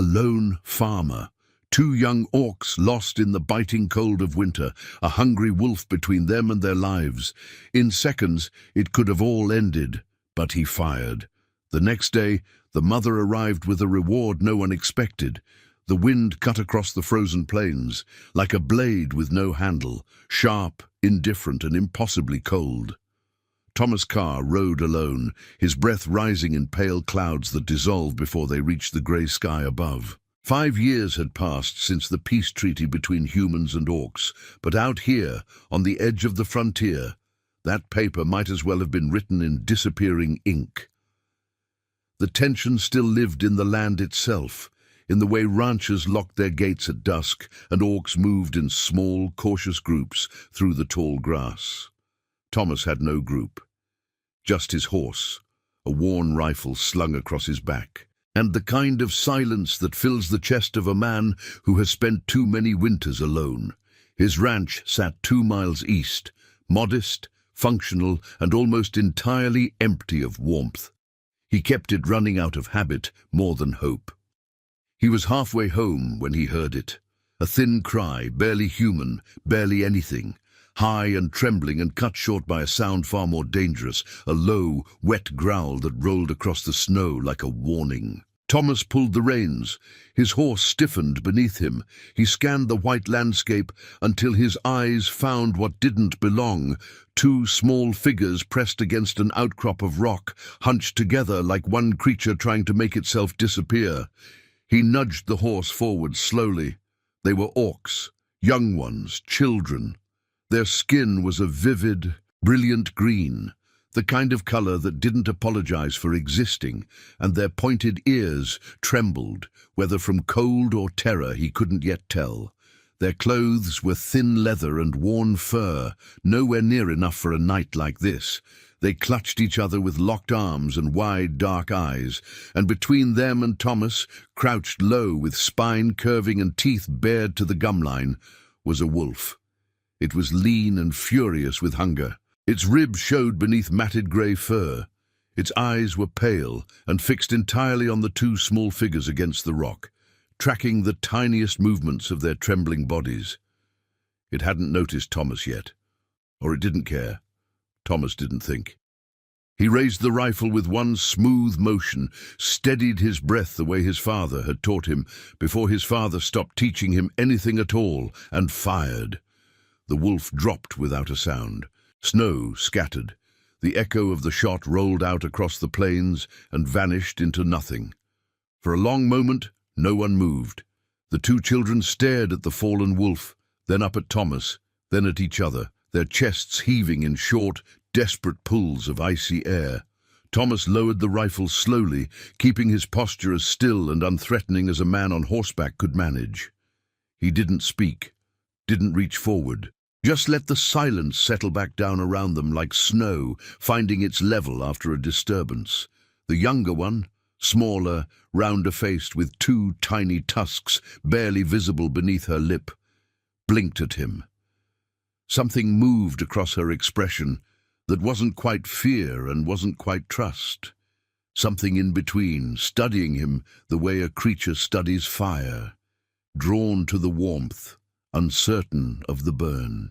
A lone farmer. Two young orcs lost in the biting cold of winter, a hungry wolf between them and their lives. In seconds, it could have all ended, but he fired. The next day, the mother arrived with a reward no one expected. The wind cut across the frozen plains, like a blade with no handle, sharp, indifferent, and impossibly cold. Thomas Carr rode alone, his breath rising in pale clouds that dissolved before they reached the grey sky above. 5 years had passed since the peace treaty between humans and orcs, but out here, on the edge of the frontier, that paper might as well have been written in disappearing ink. The tension still lived in the land itself, in the way ranchers locked their gates at dusk and orcs moved in small, cautious groups through the tall grass. Thomas had no group, just his horse, a worn rifle slung across his back, and the kind of silence that fills the chest of a man who has spent too many winters alone. His ranch sat 2 miles east, modest, functional, and almost entirely empty of warmth. He kept it running out of habit more than hope. He was halfway home when he heard it. A thin cry, barely human, barely anything. High and trembling and cut short by a sound far more dangerous, a low, wet growl that rolled across the snow like a warning. Thomas pulled the reins. His horse stiffened beneath him. He scanned the white landscape until his eyes found what didn't belong. 2 small figures pressed against an outcrop of rock, hunched together like one creature trying to make itself disappear. He nudged the horse forward slowly. They were orcs, young ones, children. Their skin was a vivid, brilliant green, the kind of color that didn't apologize for existing, and their pointed ears trembled, whether from cold or terror he couldn't yet tell. Their clothes were thin leather and worn fur, nowhere near enough for a night like this. They clutched each other with locked arms and wide, dark eyes, and between them and Thomas, crouched low with spine curving and teeth bared to the gumline, was a wolf. It was lean and furious with hunger. Its ribs showed beneath matted grey fur. Its eyes were pale and fixed entirely on the 2 small figures against the rock, tracking the tiniest movements of their trembling bodies. It hadn't noticed Thomas yet, or it didn't care. Thomas didn't think. He raised the rifle with one smooth motion, steadied his breath the way his father had taught him before his father stopped teaching him anything at all, and fired. The wolf dropped without a sound. Snow scattered. The echo of the shot rolled out across the plains and vanished into nothing. For a long moment, no one moved. The 2 children stared at the fallen wolf, then up at Thomas, then at each other, their chests heaving in short, desperate pulls of icy air. Thomas lowered the rifle slowly, keeping his posture as still and unthreatening as a man on horseback could manage. He didn't speak, didn't reach forward. Just let the silence settle back down around them like snow, finding its level after a disturbance. The younger one, smaller, rounder-faced with 2 tiny tusks barely visible beneath her lip, blinked at him. Something moved across her expression that wasn't quite fear and wasn't quite trust. Something in between, studying him the way a creature studies fire, drawn to the warmth, uncertain of the burn.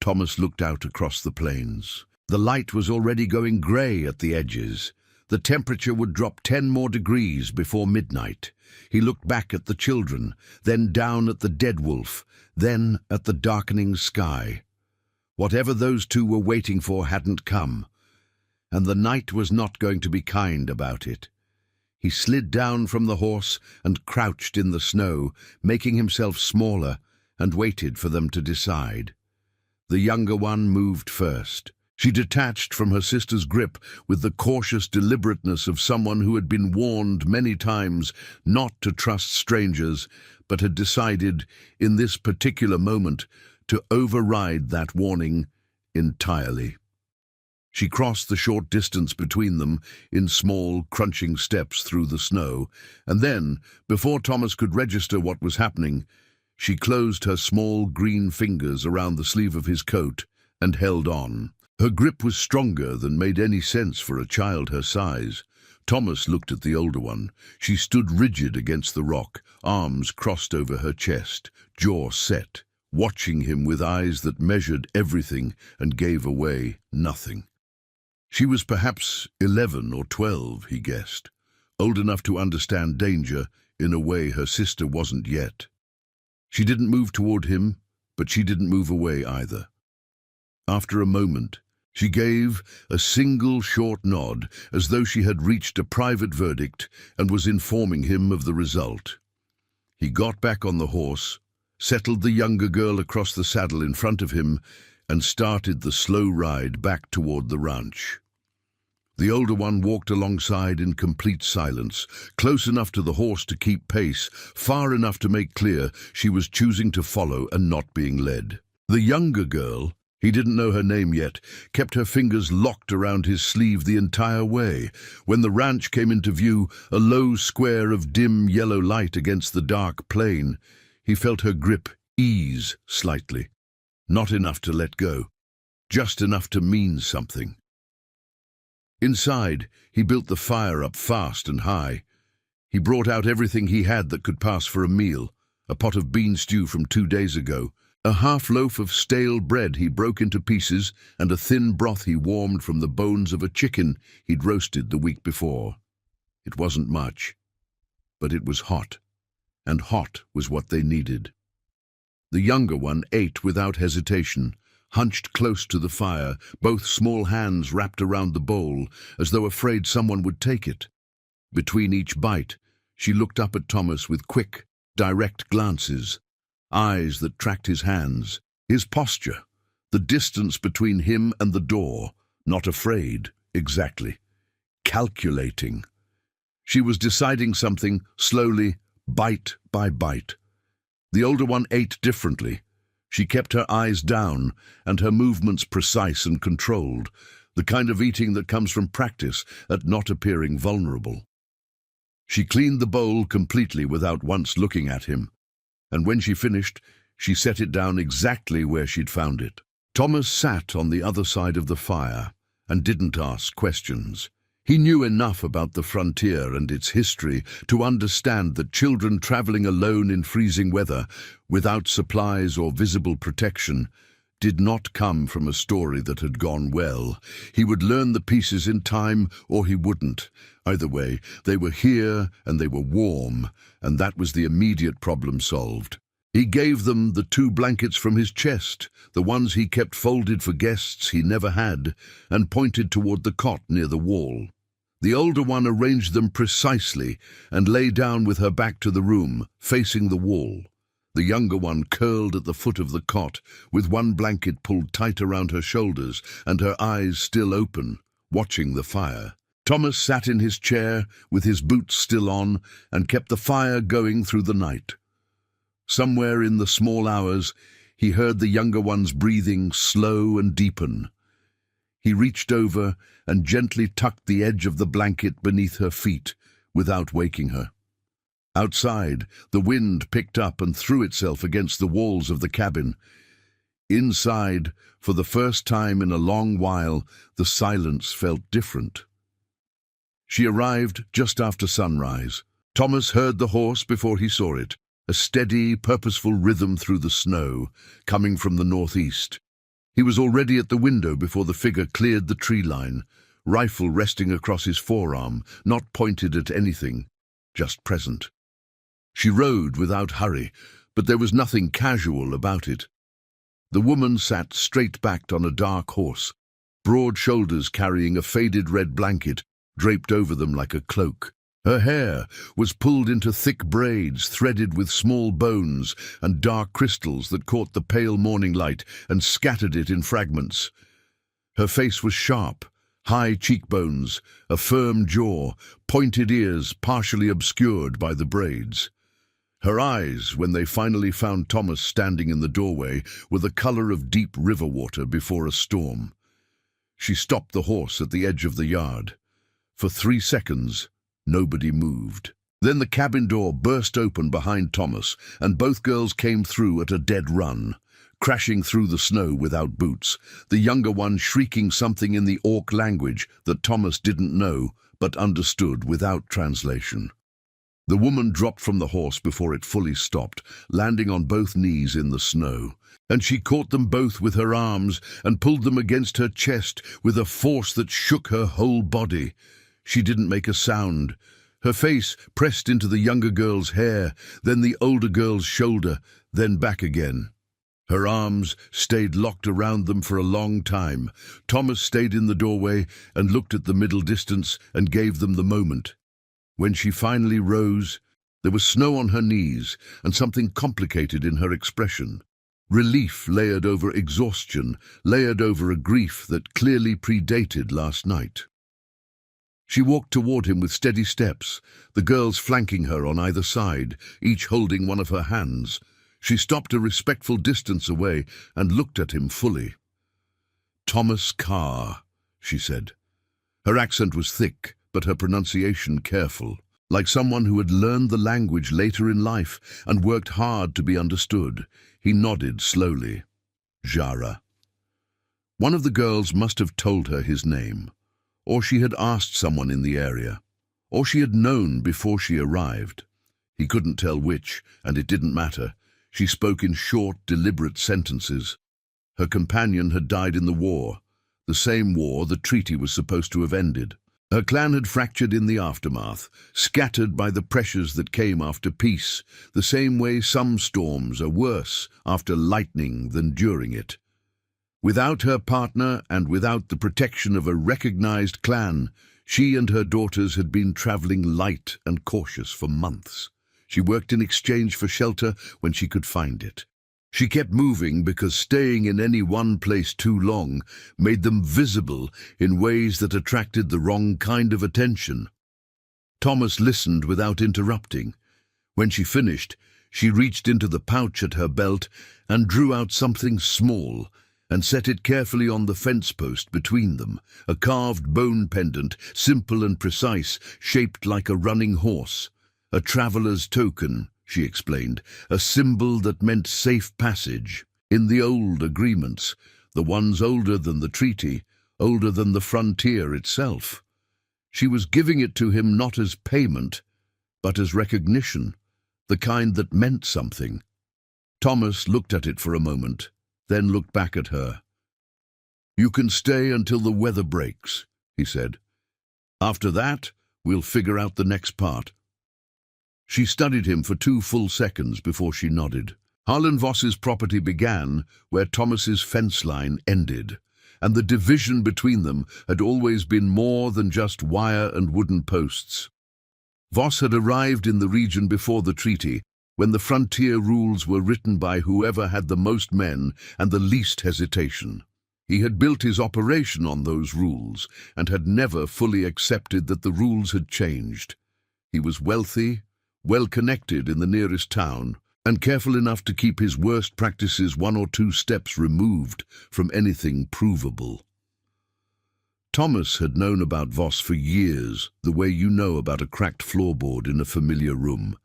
Thomas looked out across the plains. The light was already going grey at the edges. The temperature would drop 10 more degrees before midnight. He looked back at the children, then down at the dead wolf, then at the darkening sky. Whatever those 2 were waiting for hadn't come, and the night was not going to be kind about it. He slid down from the horse and crouched in the snow, making himself smaller, and waited for them to decide. The younger one moved first. She detached from her sister's grip with the cautious deliberateness of someone who had been warned many times not to trust strangers, but had decided, in this particular moment, to override that warning entirely. She crossed the short distance between them in small, crunching steps through the snow, and then, before Thomas could register what was happening, she closed her small green fingers around the sleeve of his coat and held on. Her grip was stronger than made any sense for a child her size. Thomas looked at the older one. She stood rigid against the rock, arms crossed over her chest, jaw set, watching him with eyes that measured everything and gave away nothing. She was perhaps 11 or 12, he guessed, old enough to understand danger in a way her sister wasn't yet. She didn't move toward him, but she didn't move away either. After a moment, she gave a single short nod, as though she had reached a private verdict and was informing him of the result. He got back on the horse, settled the younger girl across the saddle in front of him, and started the slow ride back toward the ranch. The older one walked alongside in complete silence, close enough to the horse to keep pace, far enough to make clear she was choosing to follow and not being led. The younger girl, he didn't know her name yet, kept her fingers locked around his sleeve the entire way. When the ranch came into view, a low square of dim yellow light against the dark plain, he felt her grip ease slightly. Not enough to let go, just enough to mean something. Inside, he built the fire up fast and high. He brought out everything he had that could pass for a meal: a pot of bean stew from 2 days ago, a half loaf of stale bread he broke into pieces, and a thin broth he warmed from the bones of a chicken he'd roasted the week before. It wasn't much, but it was hot, and hot was what they needed. The younger one ate without hesitation, hunched close to the fire, both small hands wrapped around the bowl, as though afraid someone would take it. Between each bite, she looked up at Thomas with quick, direct glances, eyes that tracked his hands, his posture, the distance between him and the door, not afraid, exactly, calculating. She was deciding something, slowly, bite by bite. The older one ate differently. She kept her eyes down and her movements precise and controlled, the kind of eating that comes from practice at not appearing vulnerable. She cleaned the bowl completely without once looking at him, and when she finished, she set it down exactly where she'd found it. Thomas sat on the other side of the fire and didn't ask questions. He knew enough about the frontier and its history to understand that children traveling alone in freezing weather, without supplies or visible protection, did not come from a story that had gone well. He would learn the pieces in time, or he wouldn't. Either way, they were here and they were warm, and that was the immediate problem solved. He gave them the 2 blankets from his chest, the ones he kept folded for guests he never had, and pointed toward the cot near the wall. The older one arranged them precisely and lay down with her back to the room, facing the wall. The younger one curled at the foot of the cot, with one blanket pulled tight around her shoulders and her eyes still open, watching the fire. Thomas sat in his chair, with his boots still on, and kept the fire going through the night. Somewhere in the small hours, he heard the younger one's breathing slow and deepen. He reached over and gently tucked the edge of the blanket beneath her feet, without waking her. Outside, the wind picked up and threw itself against the walls of the cabin. Inside, for the first time in a long while, the silence felt different. She arrived just after sunrise. Thomas heard the horse before he saw it, a steady, purposeful rhythm through the snow, coming from the northeast. He was already at the window before the figure cleared the tree line, rifle resting across his forearm, not pointed at anything, just present. She rode without hurry, but there was nothing casual about it. The woman sat straight-backed on a dark horse, broad shoulders carrying a faded red blanket draped over them like a cloak. Her hair was pulled into thick braids threaded with small bones and dark crystals that caught the pale morning light and scattered it in fragments. Her face was sharp, high cheekbones, a firm jaw, pointed ears partially obscured by the braids. Her eyes, when they finally found Thomas standing in the doorway, were the color of deep river water before a storm. She stopped the horse at the edge of the yard. For 3 seconds, nobody moved. Then the cabin door burst open behind Thomas, and both girls came through at a dead run, crashing through the snow without boots, the younger one shrieking something in the Orc language that Thomas didn't know, but understood without translation. The woman dropped from the horse before it fully stopped, landing on both knees in the snow. And she caught them both with her arms and pulled them against her chest with a force that shook her whole body. She didn't make a sound. Her face pressed into the younger girl's hair, then the older girl's shoulder, then back again. Her arms stayed locked around them for a long time. Thomas stayed in the doorway and looked at the middle distance and gave them the moment. When she finally rose, there was snow on her knees and something complicated in her expression. Relief layered over exhaustion, layered over a grief that clearly predated last night. She walked toward him with steady steps, the girls flanking her on either side, each holding one of her hands. She stopped a respectful distance away and looked at him fully. "Thomas Carr," she said. Her accent was thick, but her pronunciation careful, like someone who had learned the language later in life and worked hard to be understood. He nodded slowly. "Jara." One of the girls must have told her his name, or she had asked someone in the area, or she had known before she arrived. He couldn't tell which, and it didn't matter. She spoke in short, deliberate sentences. Her companion had died in the war, the same war the treaty was supposed to have ended. Her clan had fractured in the aftermath, scattered by the pressures that came after peace, the same way some storms are worse after lightning than during it. Without her partner and without the protection of a recognized clan, she and her daughters had been traveling light and cautious for months. She worked in exchange for shelter when she could find it. She kept moving because staying in any one place too long made them visible in ways that attracted the wrong kind of attention. Thomas listened without interrupting. When she finished, she reached into the pouch at her belt and drew out something small and set it carefully on the fence post between them, a carved bone pendant, simple and precise, shaped like a running horse. "A traveler's token," she explained, "a symbol that meant safe passage. In the old agreements, the ones older than the treaty, older than the frontier itself." She was giving it to him not as payment, but as recognition, the kind that meant something. Thomas looked at it for a moment, then looked back at her. "You can stay until the weather breaks," he said. "After that, we'll figure out the next part." She studied him for 2 full seconds before she nodded. Harlan Voss's property began where Thomas's fence line ended, and the division between them had always been more than just wire and wooden posts. Voss had arrived in the region before the treaty, when the frontier rules were written by whoever had the most men and the least hesitation. He had built his operation on those rules and had never fully accepted that the rules had changed. He was wealthy, well-connected in the nearest town, and careful enough to keep his worst practices 1 or 2 steps removed from anything provable. Thomas had known about Voss for years, the way you know about a cracked floorboard in a familiar room.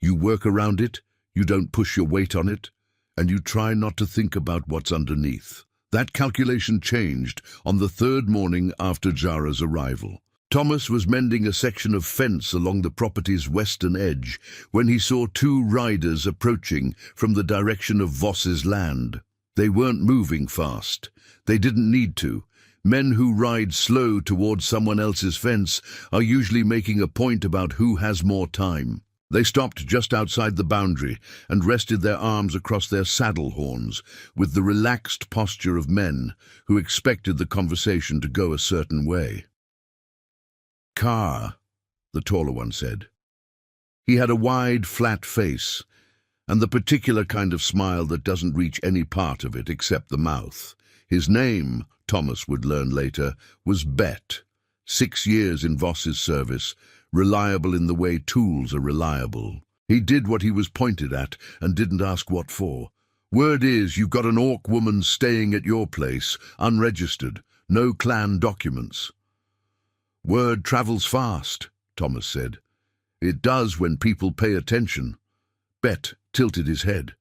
You work around it, you don't push your weight on it, and you try not to think about what's underneath. That calculation changed on the 3rd morning after Jara's arrival. Thomas was mending a section of fence along the property's western edge when he saw 2 riders approaching from the direction of Voss's land. They weren't moving fast. They didn't need to. Men who ride slow towards someone else's fence are usually making a point about who has more time. They stopped just outside the boundary and rested their arms across their saddle horns with the relaxed posture of men who expected the conversation to go a certain way. "Carr," the taller one said. He had a wide, flat face, and the particular kind of smile that doesn't reach any part of it except the mouth. His name, Thomas would learn later, was Bet. 6 years in Voss's service, reliable in the way tools are reliable. He did what he was pointed at and didn't ask what for. "Word is you've got an Orc woman staying at your place, unregistered, no clan documents." "Word travels fast," Thomas said. "It does when people pay attention." Bet tilted his head.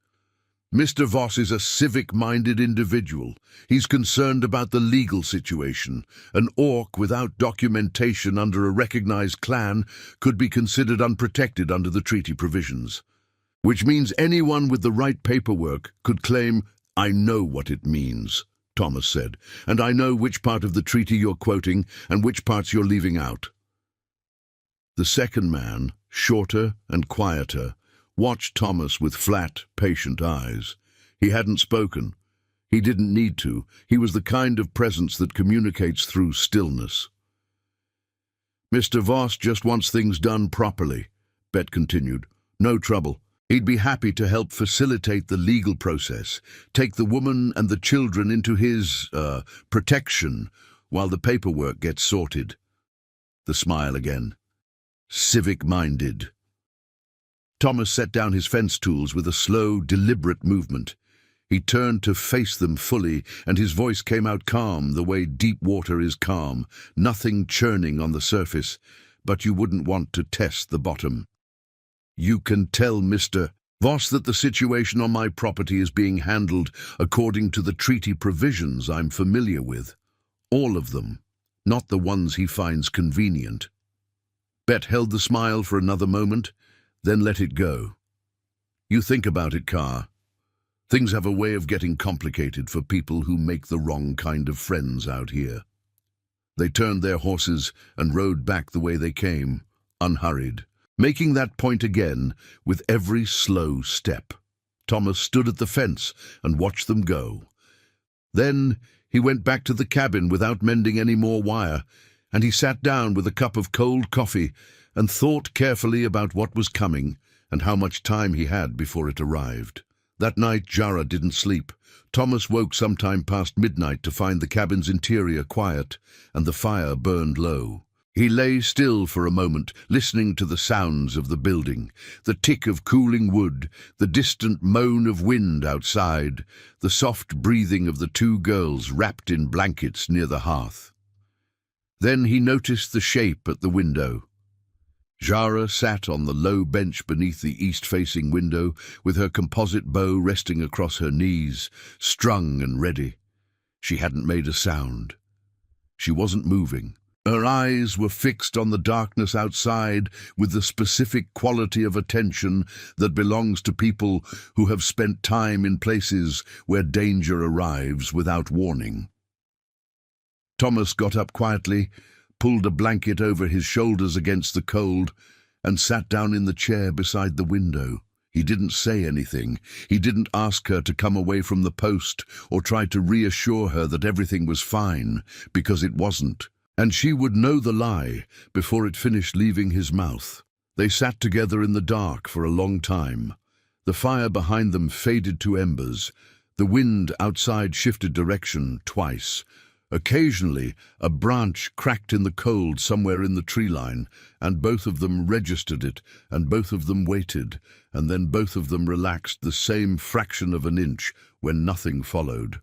Mr. Voss is a civic-minded individual. He's concerned about the legal situation. An orc without documentation under a recognized clan could be considered unprotected under the treaty provisions. Which means anyone with the right paperwork could claim, "I know what it means," Thomas said, "and I know which part of the treaty you're quoting and which parts you're leaving out." The second man, shorter and quieter, watched Thomas with flat, patient eyes. He hadn't spoken. He didn't need to. He was the kind of presence that communicates through stillness. "Mr. Voss just wants things done properly," Bet continued. "No trouble. He'd be happy to help facilitate the legal process, take the woman and the children into his, protection, while the paperwork gets sorted." The smile again. Civic-minded. Thomas set down his fence tools with a slow, deliberate movement. He turned to face them fully, and his voice came out calm, the way deep water is calm, nothing churning on the surface, but you wouldn't want to test the bottom. "You can tell Mr. Voss that the situation on my property is being handled according to the treaty provisions I'm familiar with. All of them, not the ones he finds convenient." Bet held the smile for another moment, then let it go. "You think about it, Carr. Things have a way of getting complicated for people who make the wrong kind of friends out here." They turned their horses and rode back the way they came, unhurried, making that point again with every slow step. Thomas stood at the fence and watched them go. Then he went back to the cabin without mending any more wire, and he sat down with a cup of cold coffee and thought carefully about what was coming and how much time he had before it arrived. That night Jara didn't sleep. Thomas woke sometime past midnight to find the cabin's interior quiet and the fire burned low. He lay still for a moment, listening to the sounds of the building, the tick of cooling wood, the distant moan of wind outside, the soft breathing of the two girls wrapped in blankets near the hearth. Then he noticed the shape at the window. Jara sat on the low bench beneath the east-facing window, with her composite bow resting across her knees, strung and ready. She hadn't made a sound. She wasn't moving. Her eyes were fixed on the darkness outside with the specific quality of attention that belongs to people who have spent time in places where danger arrives without warning. Thomas got up quietly, pulled a blanket over his shoulders against the cold, and sat down in the chair beside the window. He didn't say anything. He didn't ask her to come away from the post or try to reassure her that everything was fine, because it wasn't. And she would know the lie before it finished leaving his mouth. They sat together in the dark for a long time. The fire behind them faded to embers. The wind outside shifted direction twice. Occasionally, a branch cracked in the cold somewhere in the tree line, and both of them registered it, and both of them waited, and then both of them relaxed the same fraction of an inch when nothing followed.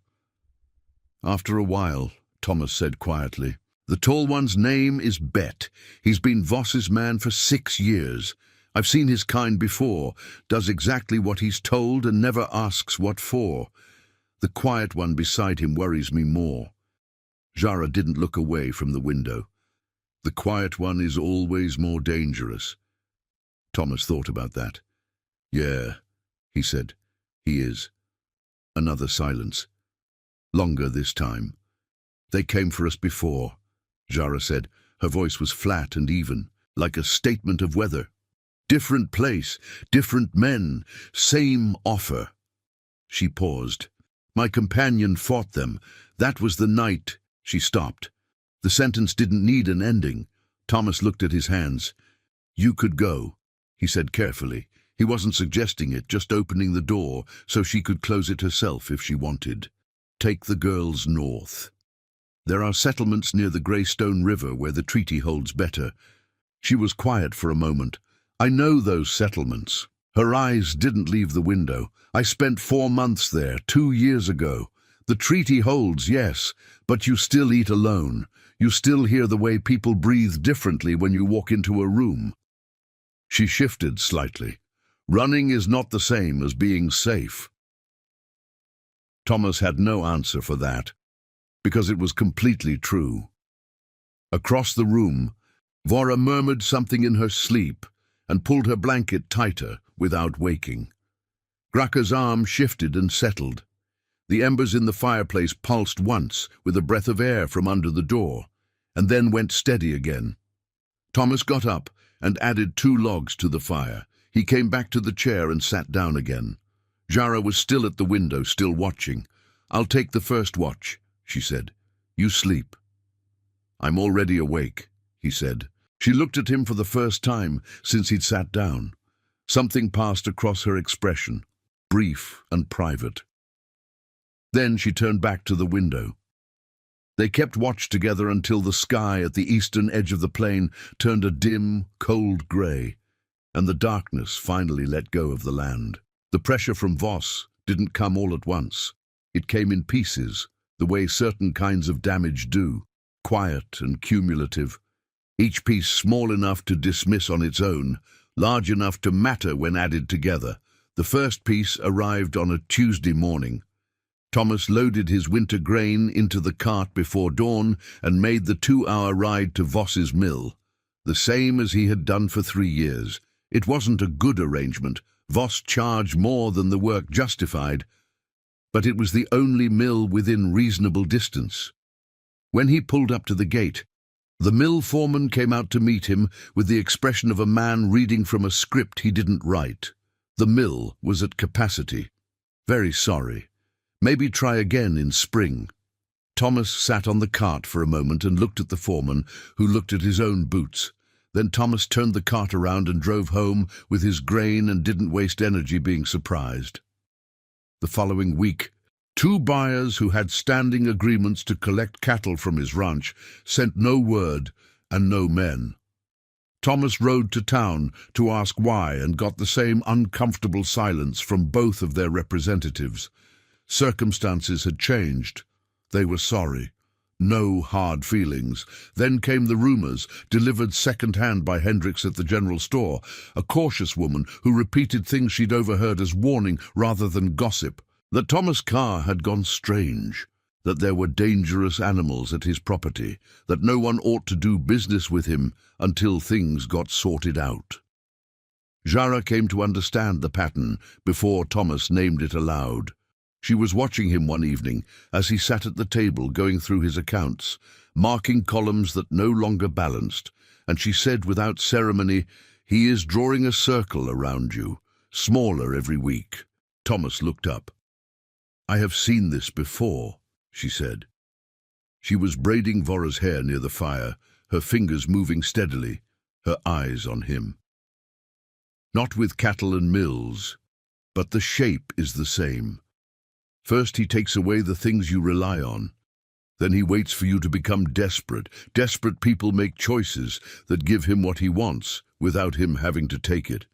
After a while, Thomas said quietly, "The tall one's name is Bet. He's been Voss's man for 6 years. I've seen his kind before, does exactly what he's told and never asks what for. The quiet one beside him worries me more." Jara didn't look away from the window. "The quiet one is always more dangerous." Thomas thought about that. "Yeah," he said, "he is." Another silence. Longer this time. "They came for us before," Jara said. Her voice was flat and even, like a statement of weather. "Different place, different men, same offer." She paused. "My companion fought them. That was the night." She stopped. The sentence didn't need an ending. Thomas looked at his hands. "You could go," he said carefully. He wasn't suggesting it, just opening the door so she could close it herself if she wanted. "Take the girls north. There are settlements near the Greystone River where the treaty holds better." She was quiet for a moment. "I know those settlements." Her eyes didn't leave the window. "I spent 4 months there 2 years ago. The treaty holds, yes, but you still eat alone. You still hear the way people breathe differently when you walk into a room." She shifted slightly. "Running is not the same as being safe." Thomas had no answer for that, because it was completely true. Across the room, Vora murmured something in her sleep and pulled her blanket tighter without waking. Graka's arm shifted and settled. The embers in the fireplace pulsed once with a breath of air from under the door, and then went steady again. Thomas got up and added 2 logs to the fire. He came back to the chair and sat down again. Jara was still at the window, still watching. "I'll take the first watch," she said. "You sleep." "I'm already awake," he said. She looked at him for the first time since he'd sat down. Something passed across her expression, brief and private. Then she turned back to the window. They kept watch together until the sky at the eastern edge of the plain turned a dim, cold grey, and the darkness finally let go of the land. The pressure from Voss didn't come all at once. It came in pieces, the way certain kinds of damage do, quiet and cumulative. Each piece small enough to dismiss on its own, large enough to matter when added together. The first piece arrived on a Tuesday morning. Thomas loaded his winter grain into the cart before dawn and made the 2-hour ride to Voss's mill, the same as he had done for 3 years. It wasn't a good arrangement. Voss charged more than the work justified, but it was the only mill within reasonable distance. When he pulled up to the gate, the mill foreman came out to meet him with the expression of a man reading from a script he didn't write. The mill was at capacity. "Very sorry. Maybe try again in spring." Thomas sat on the cart for a moment and looked at the foreman, who looked at his own boots. Then Thomas turned the cart around and drove home with his grain and didn't waste energy being surprised. The following week, 2 buyers who had standing agreements to collect cattle from his ranch sent no word and no men. Thomas rode to town to ask why and got the same uncomfortable silence from both of their representatives. Circumstances had changed. They were sorry. No hard feelings. Then came the rumors, delivered second-hand by Hendricks at the general store, a cautious woman who repeated things she'd overheard as warning rather than gossip, that Thomas Carr had gone strange, that there were dangerous animals at his property, that no one ought to do business with him until things got sorted out. Jara came to understand the pattern before Thomas named it aloud. She was watching him one evening as he sat at the table going through his accounts, marking columns that no longer balanced, and she said without ceremony, "He is drawing a circle around you, smaller every week." Thomas looked up. "I have seen this before," she said. She was braiding Vora's hair near the fire, her fingers moving steadily, her eyes on him. "Not with cattle and mills, but the shape is the same. First he takes away the things you rely on. Then he waits for you to become desperate. Desperate people make choices that give him what he wants without him having to take it."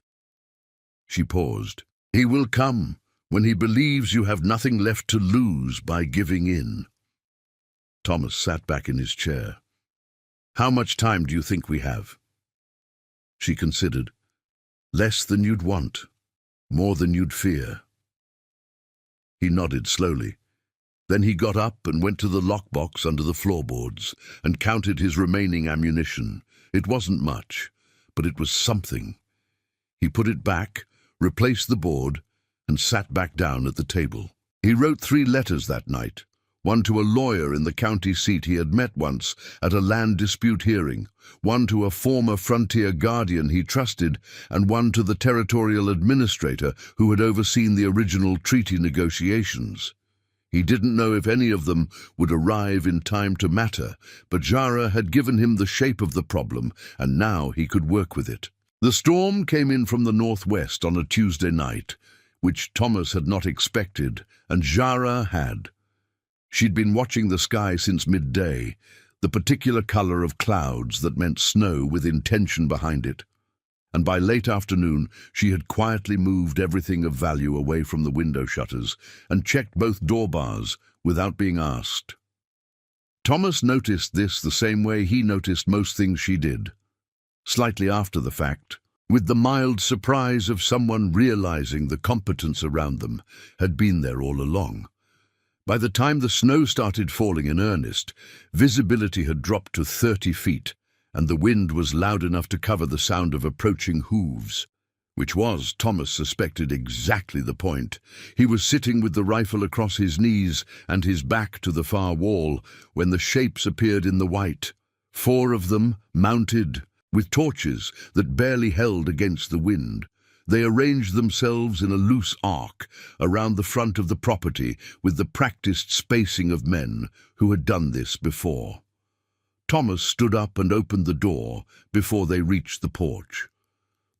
She paused. "He will come when he believes you have nothing left to lose by giving in." Thomas sat back in his chair. "How much time do you think we have?" She considered. "Less than you'd want, more than you'd fear." He nodded slowly. Then he got up and went to the lockbox under the floorboards and counted his remaining ammunition. It wasn't much, but it was something. He put it back, replaced the board, and sat back down at the table. He wrote 3 letters that night, one to a lawyer in the county seat he had met once at a land dispute hearing, one to a former frontier guardian he trusted, and one to the territorial administrator who had overseen the original treaty negotiations. He didn't know if any of them would arrive in time to matter, but Jara had given him the shape of the problem, and now he could work with it. The storm came in from the northwest on a Tuesday night, which Thomas had not expected, and Jara had. She'd been watching the sky since midday, the particular color of clouds that meant snow with intention behind it. And by late afternoon, she had quietly moved everything of value away from the window shutters and checked both door bars without being asked. Thomas noticed this the same way he noticed most things she did, slightly after the fact, with the mild surprise of someone realizing the competence around them had been there all along. By the time the snow started falling in earnest, visibility had dropped to 30 feet, and the wind was loud enough to cover the sound of approaching hooves. Which was, Thomas suspected, exactly the point. He was sitting with the rifle across his knees and his back to the far wall when the shapes appeared in the white. 4 of them, mounted, with torches that barely held against the wind. They arranged themselves in a loose arc around the front of the property with the practiced spacing of men who had done this before. Thomas stood up and opened the door before they reached the porch.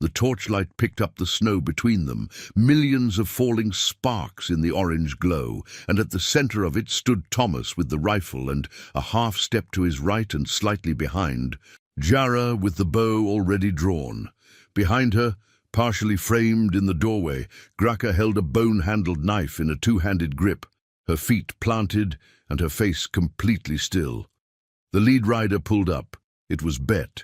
The torchlight picked up the snow between them, millions of falling sparks in the orange glow, and at the center of it stood Thomas with the rifle, and a half step to his right and slightly behind, Jara with the bow already drawn. Behind her, partially framed in the doorway, Graka held a bone-handled knife in a two-handed grip, her feet planted and her face completely still. The lead rider pulled up. It was Bet.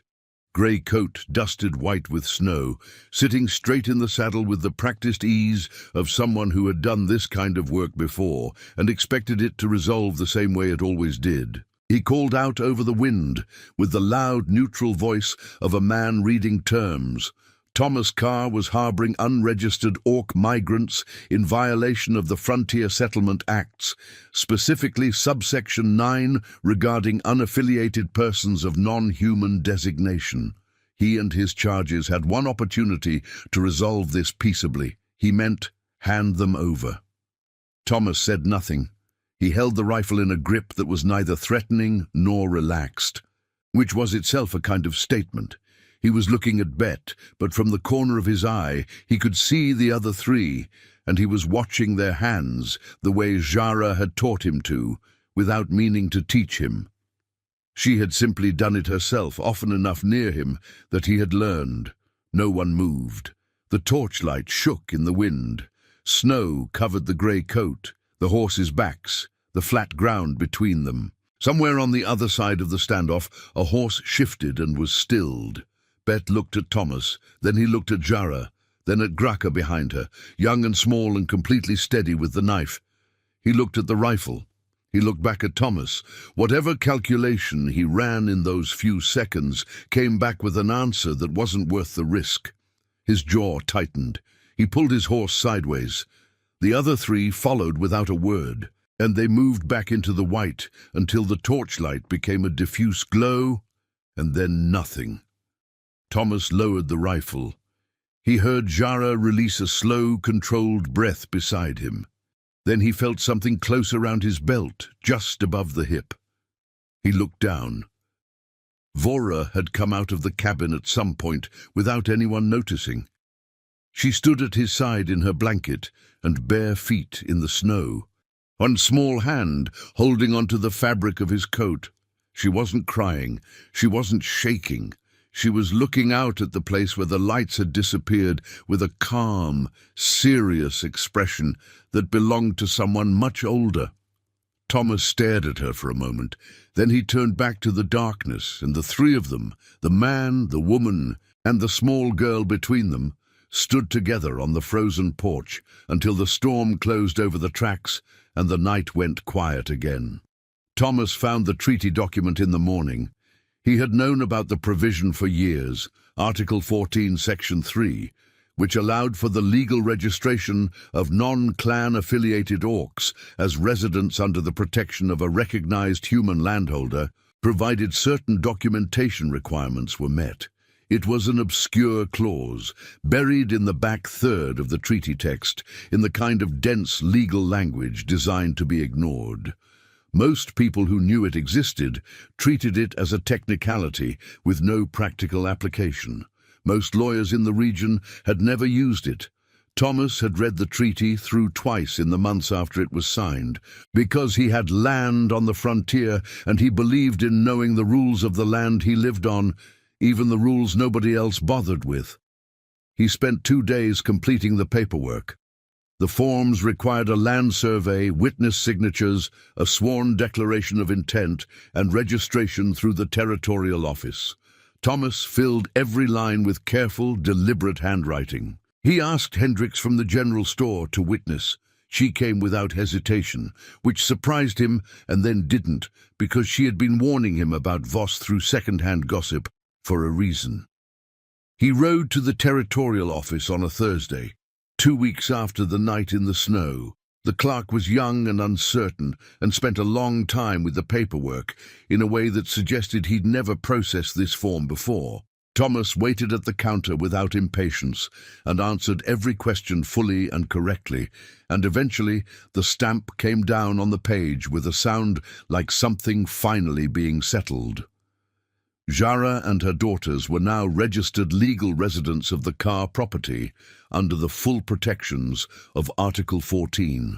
Grey coat dusted white with snow, sitting straight in the saddle with the practiced ease of someone who had done this kind of work before and expected it to resolve the same way it always did. He called out over the wind with the loud, neutral voice of a man reading terms. Thomas Carr was harboring unregistered Orc migrants in violation of the Frontier Settlement Acts, specifically subsection 9 regarding unaffiliated persons of non-human designation. He and his charges had one opportunity to resolve this peaceably. He meant, hand them over. Thomas said nothing. He held the rifle in a grip that was neither threatening nor relaxed, which was itself a kind of statement. He was looking at Bet, but from the corner of his eye he could see the other 3, and he was watching their hands the way Jara had taught him to, without meaning to teach him. She had simply done it herself, often enough near him that he had learned. No one moved. The torchlight shook in the wind. Snow covered the grey coat, the horses' backs, the flat ground between them. Somewhere on the other side of the standoff, a horse shifted and was stilled. Bet looked at Thomas, then he looked at Jara, then at Graka behind her, young and small and completely steady with the knife. He looked at the rifle. He looked back at Thomas. Whatever calculation he ran in those few seconds came back with an answer that wasn't worth the risk. His jaw tightened. He pulled his horse sideways. The other 3 followed without a word, and they moved back into the white until the torchlight became a diffuse glow, and then nothing. Thomas lowered the rifle. He heard Jara release a slow, controlled breath beside him. Then he felt something close around his belt, just above the hip. He looked down. Vora had come out of the cabin at some point without anyone noticing. She stood at his side in her blanket and bare feet in the snow, one small hand holding onto the fabric of his coat. She wasn't crying. She wasn't shaking. She was looking out at the place where the lights had disappeared with a calm, serious expression that belonged to someone much older. Thomas stared at her for a moment. Then he turned back to the darkness, and the 3 of them, the man, the woman, and the small girl between them, stood together on the frozen porch until the storm closed over the tracks and the night went quiet again. Thomas found the treaty document in the morning. He had known about the provision for years, Article 14, Section 3, which allowed for the legal registration of non-clan affiliated Orcs as residents under the protection of a recognized human landholder, provided certain documentation requirements were met. It was an obscure clause, buried in the back third of the treaty text, in the kind of dense legal language designed to be ignored. Most people who knew it existed treated it as a technicality with no practical application. Most lawyers in the region had never used it. Thomas had read the treaty through twice in the months after it was signed, because he had land on the frontier and he believed in knowing the rules of the land he lived on, even the rules nobody else bothered with. He spent 2 days completing the paperwork. The forms required a land survey, witness signatures, a sworn declaration of intent, and registration through the territorial office. Thomas filled every line with careful, deliberate handwriting. He asked Hendricks from the general store to witness. She came without hesitation, which surprised him and then didn't, because she had been warning him about Voss through second-hand gossip for a reason. He rode to the territorial office on a Thursday, 2 weeks after the night in the snow. The clerk was young and uncertain and spent a long time with the paperwork in a way that suggested he'd never processed this form before. Thomas waited at the counter without impatience and answered every question fully and correctly, and eventually the stamp came down on the page with a sound like something finally being settled. Jara and her daughters were now registered legal residents of the Carr property under the full protections of Article 14.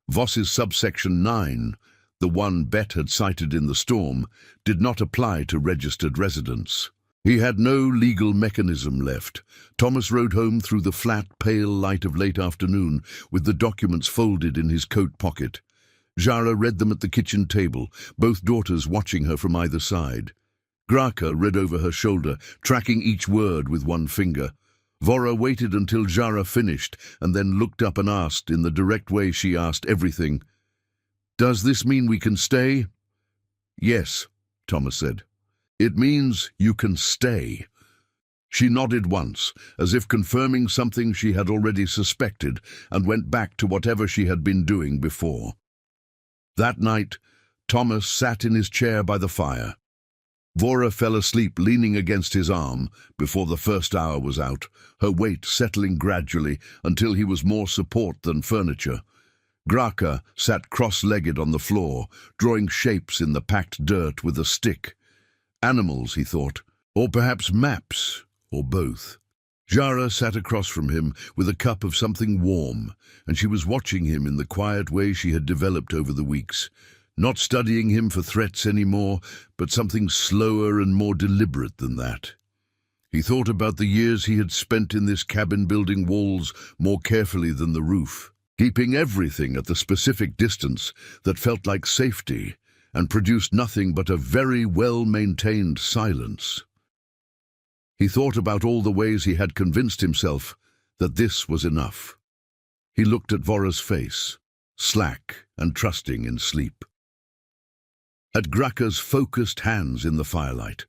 Voss's subsection 9, the one Bet had cited in the storm, did not apply to registered residents. He had no legal mechanism left. Thomas rode home through the flat, pale light of late afternoon with the documents folded in his coat pocket. Jara read them at the kitchen table, both daughters watching her from either side. Graka read over her shoulder, tracking each word with one finger. Vora waited until Jara finished and then looked up and asked, in the direct way she asked everything, "Does this mean we can stay?" "Yes," Thomas said. "It means you can stay." She nodded once, as if confirming something she had already suspected, and went back to whatever she had been doing before. That night, Thomas sat in his chair by the fire. Vora fell asleep leaning against his arm before the first hour was out, her weight settling gradually until he was more support than furniture. Graka sat cross-legged on the floor, drawing shapes in the packed dirt with a stick. Animals, he thought, or perhaps maps, or both. Jara sat across from him with a cup of something warm, and she was watching him in the quiet way she had developed over the weeks, not studying him for threats anymore, but something slower and more deliberate than that. He thought about the years he had spent in this cabin building walls more carefully than the roof, keeping everything at the specific distance that felt like safety, and produced nothing but a very well-maintained silence. He thought about all the ways he had convinced himself that this was enough. He looked at Vora's face, slack and trusting in sleep. At Graka's focused hands in the firelight.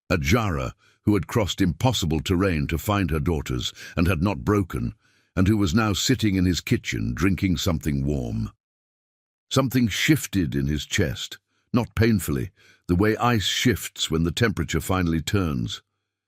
At Jara, who had crossed impossible terrain to find her daughters and had not broken, and who was now sitting in his kitchen drinking something warm. Something shifted in his chest, not painfully, the way ice shifts when the temperature finally turns.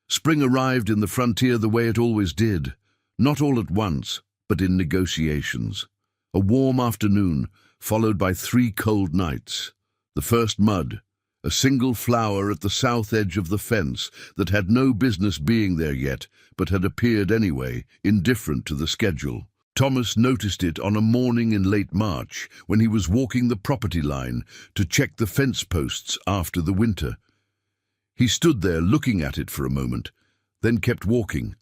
Spring arrived in the frontier the way it always did, not all at once, but in negotiations. A warm afternoon, followed by 3 cold nights. The first mud, a single flower at the south edge of the fence that had no business being there yet, but had appeared anyway, indifferent to the schedule. Thomas noticed it on a morning in late March when he was walking the property line to check the fence posts after the winter. He stood there looking at it for a moment, then kept walking.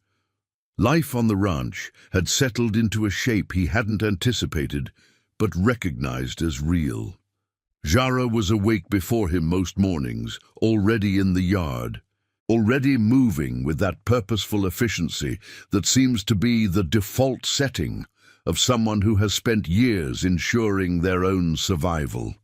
Life on the ranch had settled into a shape he hadn't anticipated, but recognized as real. Jara was awake before him most mornings, already in the yard, already moving with that purposeful efficiency that seems to be the default setting of someone who has spent years ensuring their own survival.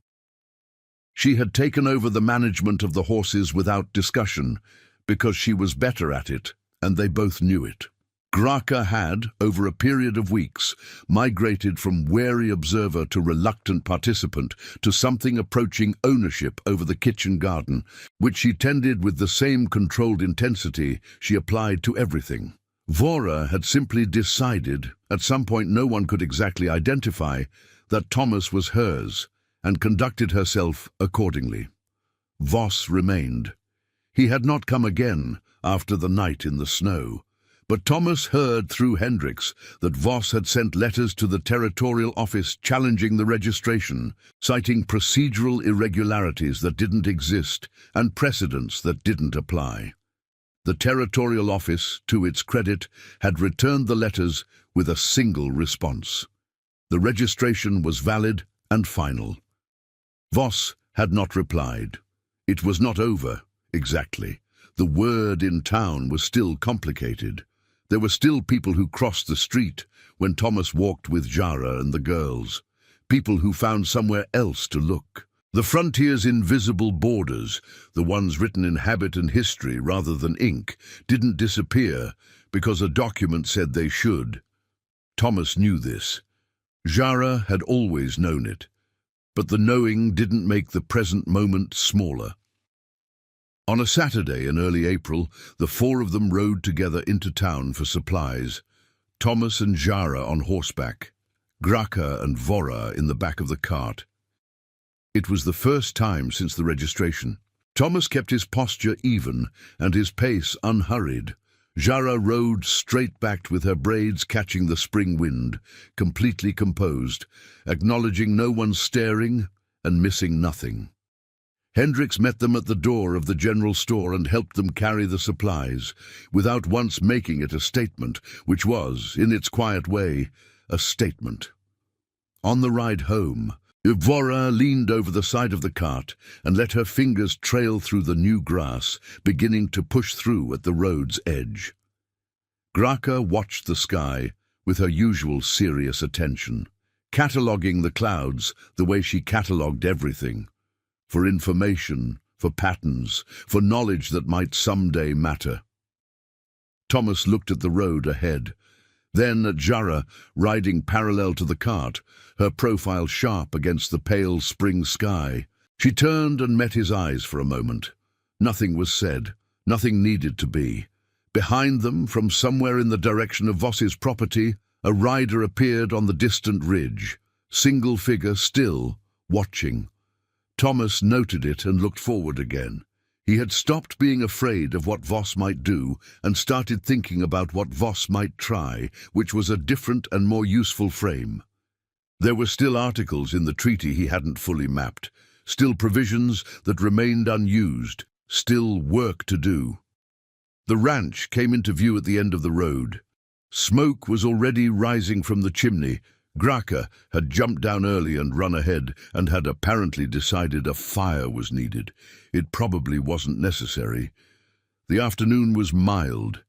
She had taken over the management of the horses without discussion, because she was better at it, and they both knew it. Graka had, over a period of weeks, migrated from wary observer to reluctant participant to something approaching ownership over the kitchen garden, which she tended with the same controlled intensity she applied to everything. Vora had simply decided, at some point no one could exactly identify, that Thomas was hers, and conducted herself accordingly. Voss remained. He had not come again after the night in the snow. But Thomas heard through Hendricks that Voss had sent letters to the territorial office challenging the registration, citing procedural irregularities that didn't exist and precedents that didn't apply. The territorial office, to its credit, had returned the letters with a single response. The registration was valid and final. Voss had not replied. It was not over, exactly. The word in town was still complicated. There were still people who crossed the street when Thomas walked with Jara and the girls, people who found somewhere else to look. The frontier's invisible borders, the ones written in habit and history rather than ink, didn't disappear because a document said they should. Thomas knew this. Jara had always known it, but the knowing didn't make the present moment smaller. On a Saturday in early April, the four of them rode together into town for supplies. Thomas and Jara on horseback, Graka and Vora in the back of the cart. It was the first time since the registration. Thomas kept his posture even and his pace unhurried. Jara rode straight-backed with her braids catching the spring wind, completely composed, acknowledging no one staring and missing nothing. Hendricks met them at the door of the general store and helped them carry the supplies, without once making it a statement, which was, in its quiet way, a statement. On the ride home, Vora leaned over the side of the cart and let her fingers trail through the new grass, beginning to push through at the road's edge. Graka watched the sky with her usual serious attention, cataloguing the clouds the way she catalogued everything, for information, for patterns, for knowledge that might someday matter. Thomas looked at the road ahead, then at Jara riding parallel to the cart, her profile sharp against the pale spring sky. She turned and met his eyes for a moment. Nothing was said, nothing needed to be. Behind them, from somewhere in the direction of Voss's property, a rider appeared on the distant ridge, single figure still, watching. Thomas noted it and looked forward again. He had stopped being afraid of what Voss might do and started thinking about what Voss might try, which was a different and more useful frame. There were still articles in the treaty he hadn't fully mapped, still provisions that remained unused, still work to do. The ranch came into view at the end of the road. Smoke was already rising from the chimney. Graka had jumped down early and run ahead and had apparently decided a fire was needed. It probably wasn't necessary. The afternoon was mild,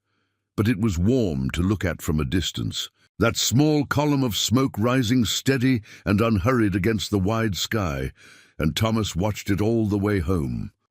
but it was warm to look at from a distance. That small column of smoke rising steady and unhurried against the wide sky, and Thomas watched it all the way home.